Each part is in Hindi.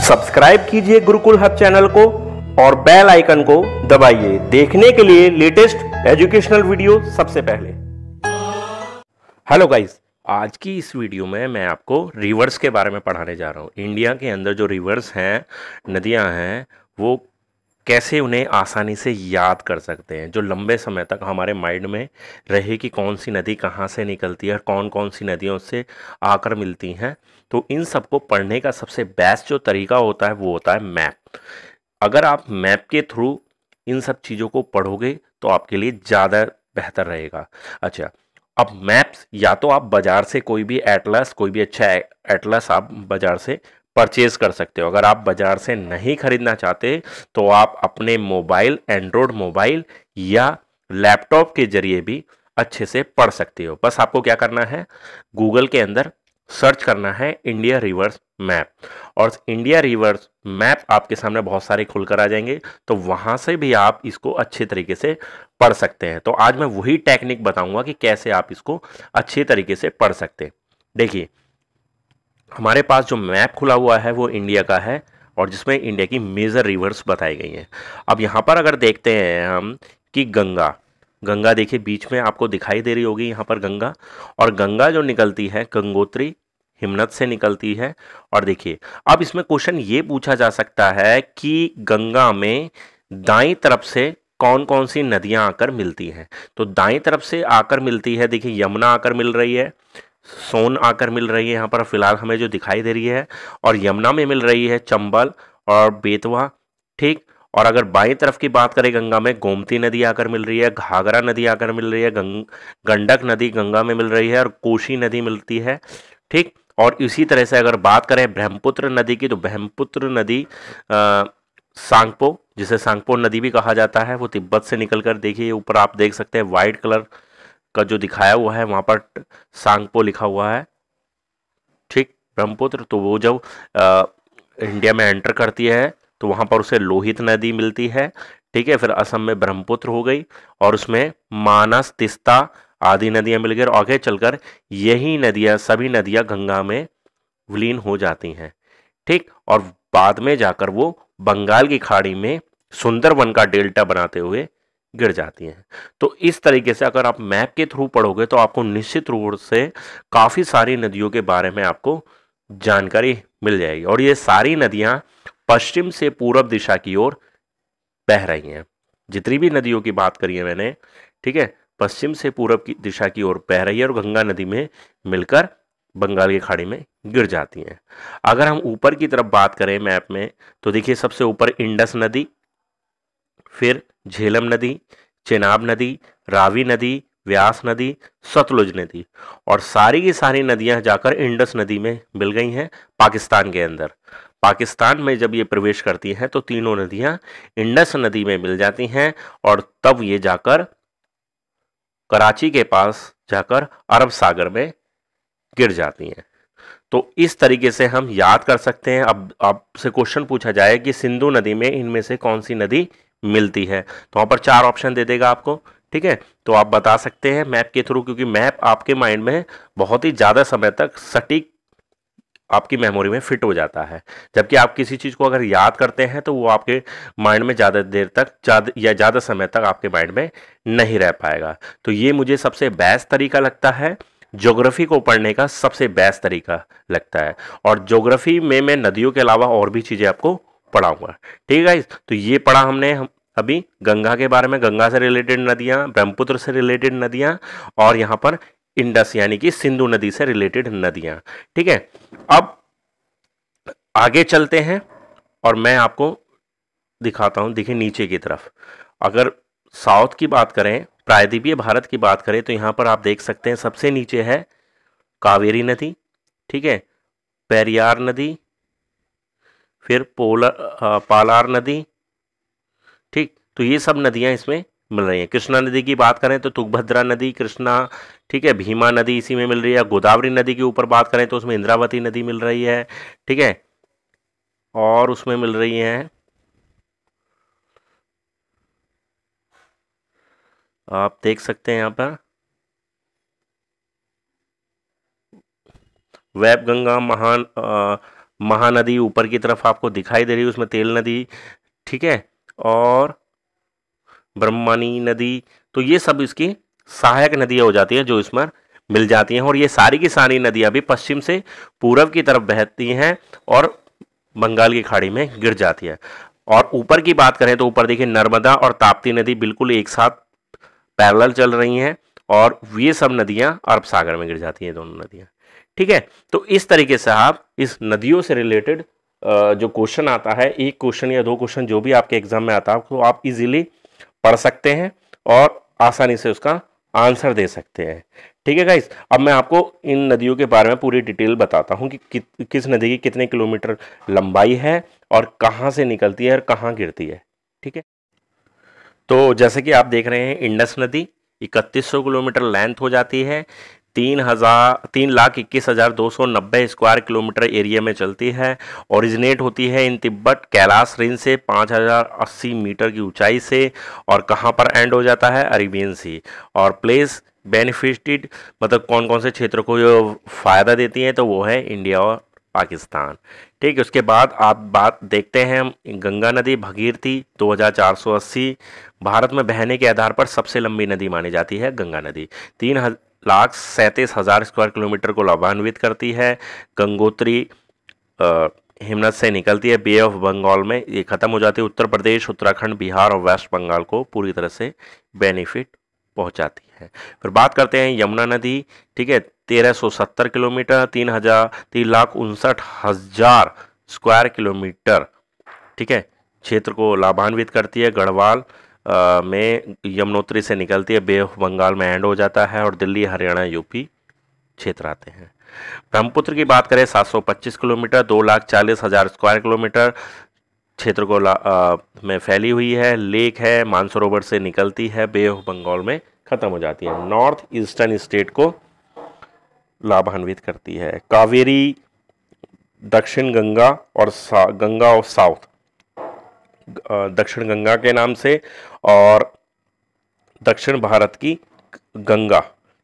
सब्सक्राइब कीजिए गुरुकुल हब चैनल को और बेल आइकन को दबाइए देखने के लिए लेटेस्ट एजुकेशनल वीडियो सबसे पहले। हेलो गाइस, आज की इस वीडियो में मैं आपको रिवर्स के बारे में पढ़ाने जा रहा हूँ। इंडिया के अंदर जो रिवर्स हैं, नदियाँ हैं, वो कैसे उन्हें आसानी से याद कर सकते हैं, जो लंबे समय तक हमारे माइंड में रहे कि कौन सी नदी कहाँ से निकलती है और कौन कौन सी नदियों से आकर मिलती हैं। तो इन सबको पढ़ने का सबसे बेस्ट जो तरीका होता है वो होता है मैप। अगर आप मैप के थ्रू इन सब चीज़ों को पढ़ोगे तो आपके लिए ज़्यादा बेहतर रहेगा। अच्छा, अब मैप्स या तो आप बाज़ार से कोई भी एटलस, कोई भी अच्छा एटलस आप बाज़ार से परचेज़ कर सकते हो। अगर आप बाज़ार से नहीं खरीदना चाहते तो आप अपने मोबाइल, एंड्रॉयड मोबाइल या लैपटॉप के ज़रिए भी अच्छे से पढ़ सकते हो। बस आपको क्या करना है, गूगल के अंदर सर्च करना है इंडिया रिवर्स मैप, और इंडिया रिवर्स मैप आपके सामने बहुत सारे खुलकर आ जाएंगे। तो वहाँ से भी आप इसको अच्छे तरीके से पढ़ सकते हैं। तो आज मैं वही टेक्निक बताऊंगा कि कैसे आप इसको अच्छे तरीके से पढ़ सकते हैं। देखिए, हमारे पास जो मैप खुला हुआ है वो इंडिया का है और जिसमें इंडिया की मेजर रिवर्स बताई गई हैं। अब यहाँ पर अगर देखते हैं हम कि गंगा गंगा देखिए बीच में आपको दिखाई दे रही होगी यहाँ पर गंगा, और गंगा जो निकलती है गंगोत्री हिमनद से निकलती है। और देखिए, अब इसमें क्वेश्चन ये पूछा जा सकता है कि गंगा में दाईं तरफ से कौन कौन सी नदियां आकर मिलती हैं। तो दाईं तरफ से आकर मिलती है, देखिए यमुना आकर मिल रही है, सोन आकर मिल रही है यहाँ पर फिलहाल हमें जो दिखाई दे रही है, और यमुना में मिल रही है चंबल और बेतवा। ठीक, और अगर बाईं तरफ की बात करें गंगा में गोमती नदी आकर मिल रही है, घाघरा नदी आकर मिल रही है, गंडक नदी गंगा में मिल रही है और कोसी नदी मिलती है। ठीक, और इसी तरह से अगर बात करें ब्रह्मपुत्र नदी की, तो ब्रह्मपुत्र नदी सांगपो, जिसे सांगपो नदी भी कहा जाता है, वो तिब्बत से निकलकर, देखिए ऊपर आप देख सकते हैं व्हाइट कलर का जो दिखाया हुआ है वहां पर सांगपो लिखा हुआ है। ठीक, ब्रह्मपुत्र, तो वो जब इंडिया में एंटर करती है तो वहां पर उसे लोहित नदी मिलती है। ठीक है, फिर असम में ब्रह्मपुत्र हो गई और उसमें मानस, तिस्ता आदि नदियां मिल गई और आगे चलकर यही नदियां, सभी नदियां गंगा में विलीन हो जाती हैं। ठीक, और बाद में जाकर वो बंगाल की खाड़ी में सुंदरवन का डेल्टा बनाते हुए गिर जाती हैं। तो इस तरीके से अगर आप मैप के थ्रू पढ़ोगे तो आपको निश्चित रूप से काफ़ी सारी नदियों के बारे में आपको जानकारी मिल जाएगी, और ये सारी नदियां पश्चिम से पूरब दिशा की ओर बह रही हैं। जितनी भी नदियों की बात करी है मैंने, ठीक है, पश्चिम से पूरब की दिशा की ओर बह रही है और गंगा नदी में मिलकर बंगाल की खाड़ी में गिर जाती हैं। अगर हम ऊपर की तरफ बात करें मैप में, तो देखिए सबसे ऊपर इंडस नदी, फिर झेलम नदी, चेनाब नदी, रावी नदी, व्यास नदी, सतलुज नदी, और सारी की सारी नदियां जाकर इंडस नदी में मिल गई हैं पाकिस्तान के अंदर। पाकिस्तान में जब ये प्रवेश करती हैं तो तीनों नदियां इंडस नदी में मिल जाती हैं और तब ये जाकर कराची के पास जाकर अरब सागर में गिर जाती हैं। तो इस तरीके से हम याद कर सकते हैं। अब आपसे क्वेश्चन पूछा जाए कि सिंधु नदी में इनमें से कौन सी नदी मिलती है, तो वहां पर 4 ऑप्शन दे देगा आपको। ठीक है, तो आप बता सकते हैं मैप के थ्रू, क्योंकि मैप आपके माइंड में बहुत ही ज़्यादा समय तक सटीक आपकी मेमोरी में फिट हो जाता है। जबकि आप किसी चीज़ को अगर याद करते हैं तो वो आपके माइंड में ज़्यादा देर तक, ज़्यादा समय तक आपके माइंड में नहीं रह पाएगा। तो ये मुझे सबसे बेस्ट तरीका लगता है, ज्योग्राफी को पढ़ने का सबसे बेस्ट तरीका लगता है। और ज्योग्राफी में मैं नदियों के अलावा और भी चीज़ें आपको पढ़ाऊंगा। ठीक है गाइस, तो ये पढ़ा हमने अभी गंगा के बारे में, गंगा से रिलेटेड नदियां, ब्रह्मपुत्र से रिलेटेड नदियां, और यहाँ पर इंडस यानी कि सिंधु नदी से रिलेटेड नदियां। ठीक है, अब आगे चलते हैं और मैं आपको दिखाता हूं। देखिए नीचे की तरफ, अगर साउथ की बात करें, प्रायद्वीपीय भारत की बात करें, तो यहां पर आप देख सकते हैं सबसे नीचे है कावेरी नदी, ठीक है, पेरियार नदी, फिर पालार नदी। ठीक, तो ये सब नदियां इसमें मिल रही हैं। कृष्णा नदी की बात करें तो तुंगभद्रा नदी, कृष्णा, ठीक है, भीमा नदी इसी में मिल रही है। गोदावरी नदी के ऊपर बात करें तो उसमें इंद्रावती नदी मिल रही है। ठीक है, और उसमें मिल रही है, आप देख सकते हैं यहाँ पर वैप गंगा, महानदी ऊपर की तरफ आपको दिखाई दे रही है, उसमें तेल नदी, ठीक है, और ब्रह्मणी नदी। तो ये सब इसकी सहायक नदियां हो जाती हैं जो इसमें मिल जाती हैं, और ये सारी की सारी नदियां भी पश्चिम से पूरब की तरफ बहती हैं और बंगाल की खाड़ी में गिर जाती है। और ऊपर की बात करें तो ऊपर देखिए नर्मदा और ताप्ती नदी बिल्कुल एक साथ पैरेलल चल रही हैं, और ये सब नदियां अरब सागर में गिर जाती हैं, दोनों नदियां, ठीक है। तो इस तरीके से आप इस नदियों से रिलेटेड जो क्वेश्चन आता है, एक क्वेश्चन या दो क्वेश्चन जो भी आपके एग्जाम में आता है, तो आप इजीली पढ़ सकते हैं और आसानी से उसका आंसर दे सकते हैं, ठीक है गाइस। अब मैं आपको इन नदियों के बारे में पूरी डिटेल बताता हूं कि किस नदी की कितने किलोमीटर लंबाई है और कहां से निकलती है और कहां गिरती है, ठीक है। तो जैसे कि आप देख रहे हैं, इंडस नदी 3100 किलोमीटर लेंथ हो जाती है, 3,21,290 स्क्वायर किलोमीटर एरिया में चलती है। ओरिजिनेट होती है इन तिब्बत कैलाश रेंज से 5080 मीटर की ऊंचाई से, और कहाँ पर एंड हो जाता है, अरेबियन सी। और प्लेस बेनिफिटेड मतलब कौन कौन से क्षेत्र को ये फायदा देती है, तो वो है इंडिया और पाकिस्तान, ठीक है। उसके बाद आप बात देखते हैं हम गंगा नदी भगीरथी 2480, भारत में बहने के आधार पर सबसे लंबी नदी मानी जाती है गंगा नदी, 3,37,000 स्क्वायर किलोमीटर को लाभान्वित करती है। गंगोत्री हिमनद से निकलती है बे ऑफ बंगाल में, ये खत्म हो जाती है। उत्तर प्रदेश, उत्तराखंड, बिहार और वेस्ट बंगाल को पूरी तरह से बेनिफिट पहुंचाती है। फिर बात करते हैं यमुना नदी, ठीक है, 1370 किलोमीटर, 3,59,000 स्क्वायर किलोमीटर, ठीक है, क्षेत्र को लाभान्वित करती है। गढ़वाल में यमुनोत्री से निकलती है, बे ऑफ बंगाल में एंड हो जाता है, और दिल्ली, हरियाणा, यूपी क्षेत्र आते हैं। ब्रह्मपुत्र की बात करें 725 किलोमीटर, 2,40,000 स्क्वायर किलोमीटर क्षेत्र को में फैली हुई है। लेक है, मानसरोवर से निकलती है, बे ऑफ बंगाल में खत्म हो जाती है। नॉर्थ ईस्टर्न स्टेट को लाभान्वित करती है। कावेरी, दक्षिण गंगा और गंगा ऑफ साउथ, दक्षिण गंगा के नाम से, और दक्षिण भारत की गंगा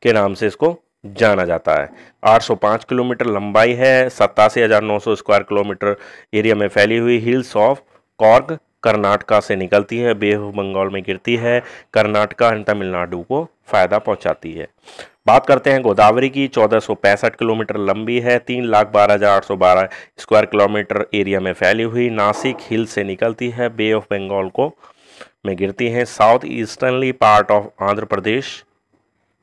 के नाम से इसको जाना जाता है। 805 किलोमीटर लंबाई है, 87,900 स्क्वायर किलोमीटर एरिया में फैली हुई। हिल्स ऑफ कॉर्ग कर्नाटका से निकलती है, बे ऑफ बंगाल में गिरती है, कर्नाटका एंड तमिलनाडु को फायदा पहुंचाती है। बात करते हैं गोदावरी की, 1465 किलोमीटर लंबी है, 3,12,812 स्क्वायर किलोमीटर एरिया में फैली हुई। नासिक हिल से निकलती है, बे ऑफ बंगाल को में गिरती है। South easternly part of Andhra Pradesh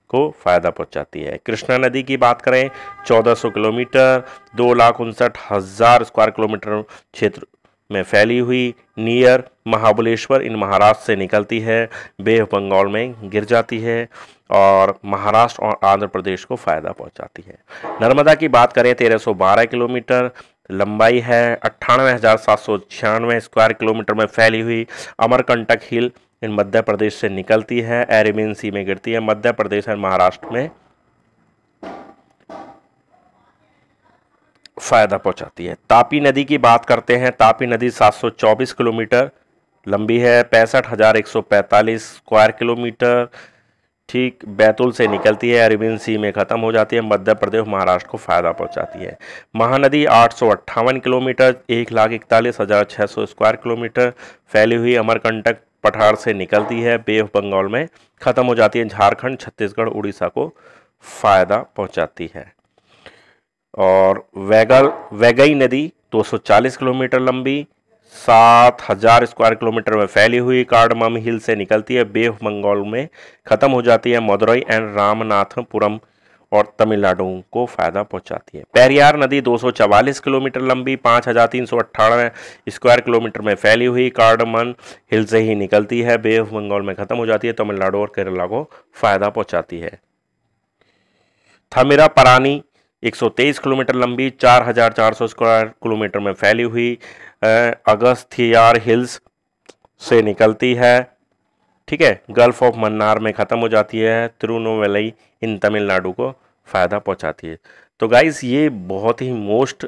को फायदा पहुंचाती है। कृष्णा नदी की बात करें 1400 किलोमीटर, 2,59,000 स्क्वायर किलोमीटर क्षेत्र में फैली हुई। नियर महाबलेश्वर इन महाराष्ट्र से निकलती है, बे ऑफ बंगाल में गिर जाती है, और महाराष्ट्र और आंध्र प्रदेश को फायदा पहुंचाती है। नर्मदा की बात करें 1312 किलोमीटर लंबाई है, 98,796 स्क्वायर किलोमीटर में फैली हुई। अमरकंटक हिल इन मध्य प्रदेश से निकलती है, अरेबियन सी में गिरती है, मध्य प्रदेश और महाराष्ट्र में फायदा पहुंचाती है। तापी नदी की बात करते हैं, तापी नदी 724 किलोमीटर लंबी है, 65,145 स्क्वायर किलोमीटर, ठीक, बैतूल से निकलती है, अरेबियन सी में खत्म हो जाती है, मध्य प्रदेश महाराष्ट्र को फायदा पहुंचाती है। महानदी 858 किलोमीटर, 1,41,600 स्क्वायर किलोमीटर फैली हुई, अमरकंटक पठार से निकलती है, बे ऑफ बंगाल में खत्म हो जाती है, झारखंड, छत्तीसगढ़, उड़ीसा को फायदा पहुंचाती है। और वैगई नदी 240 किलोमीटर लंबी, 7,000 स्क्वायर किलोमीटर में फैली हुई, कार्डमम हिल से निकलती है, बे ऑफ बंगाल में खत्म हो जाती है, मदुरई एंड रामनाथपुरम और तमिलनाडु को फायदा पहुंचाती है। पेरियार नदी 244 किलोमीटर लंबी, 5,398 स्क्वायर किलोमीटर में फैली हुई, कार्डमन हिल से ही निकलती है, बे ऑफ बंगाल में खत्म हो जाती है, तमिलनाडु और केरला को फायदा पहुंचाती है। थामिरापरानी 123 किलोमीटर लंबी, 4,400 स्क्वायर किलोमीटर में फैली हुई, अगस्थियार हिल्स से निकलती है, ठीक है, गल्फ ऑफ मन्नार में ख़त्म हो जाती है, तिरुनेलवेली इन तमिलनाडु को फ़ायदा पहुंचाती है। तो गाइस ये बहुत ही मोस्ट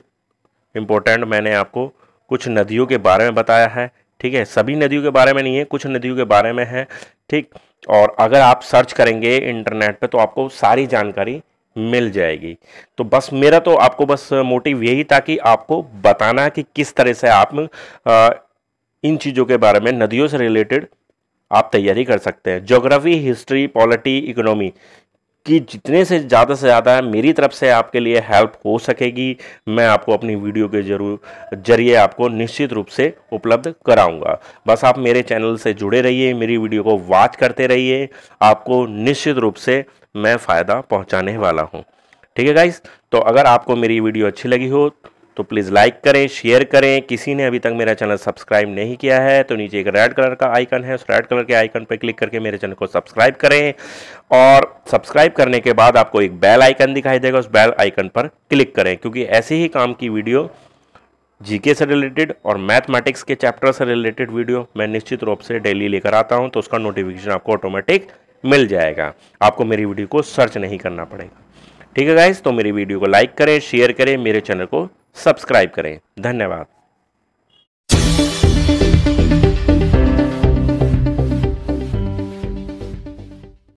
इम्पोर्टेंट मैंने आपको कुछ नदियों के बारे में बताया है, ठीक है, सभी नदियों के बारे में नहीं है, कुछ नदियों के बारे में है, ठीक। और अगर आप सर्च करेंगे इंटरनेट पे तो आपको सारी जानकारी मिल जाएगी। तो बस मेरा तो आपको बस मोटिव यही था कि आपको बताना कि किस तरह से आप इन चीज़ों के बारे में, नदियों से रिलेटेड आप तैयारी कर सकते हैं। ज्योग्राफी, हिस्ट्री, पॉलिटी, इकोनॉमी की जितने से ज़्यादा मेरी तरफ से आपके लिए हेल्प हो सकेगी, मैं आपको अपनी वीडियो के जरिए आपको निश्चित रूप से उपलब्ध कराऊंगा। बस आप मेरे चैनल से जुड़े रहिए, मेरी वीडियो को वॉच करते रहिए, आपको निश्चित रूप से मैं फ़ायदा पहुंचाने वाला हूं। ठीक है गाइस, तो अगर आपको मेरी वीडियो अच्छी लगी हो तो प्लीज़ लाइक करें, शेयर करें। किसी ने अभी तक मेरा चैनल सब्सक्राइब नहीं किया है तो नीचे एक रेड कलर का आइकन है, उस रेड कलर के आइकन पर क्लिक करके मेरे चैनल को सब्सक्राइब करें। और सब्सक्राइब करने के बाद आपको एक बेल आइकन दिखाई देगा, उस बेल आइकन पर क्लिक करें, क्योंकि ऐसे ही काम की वीडियो, जीके से रिलेटेड और मैथमेटिक्स के चैप्टर से रिलेटेड वीडियो मैं निश्चित रूप से डेली लेकर आता हूं, तो उसका नोटिफिकेशन आपको ऑटोमेटिक मिल जाएगा। आपको मेरी वीडियो को सर्च नहीं करना पड़ेगा। ठीक है गाइस, तो मेरी वीडियो को लाइक करें, शेयर करें, मेरे चैनल को सब्सक्राइब करें। धन्यवाद।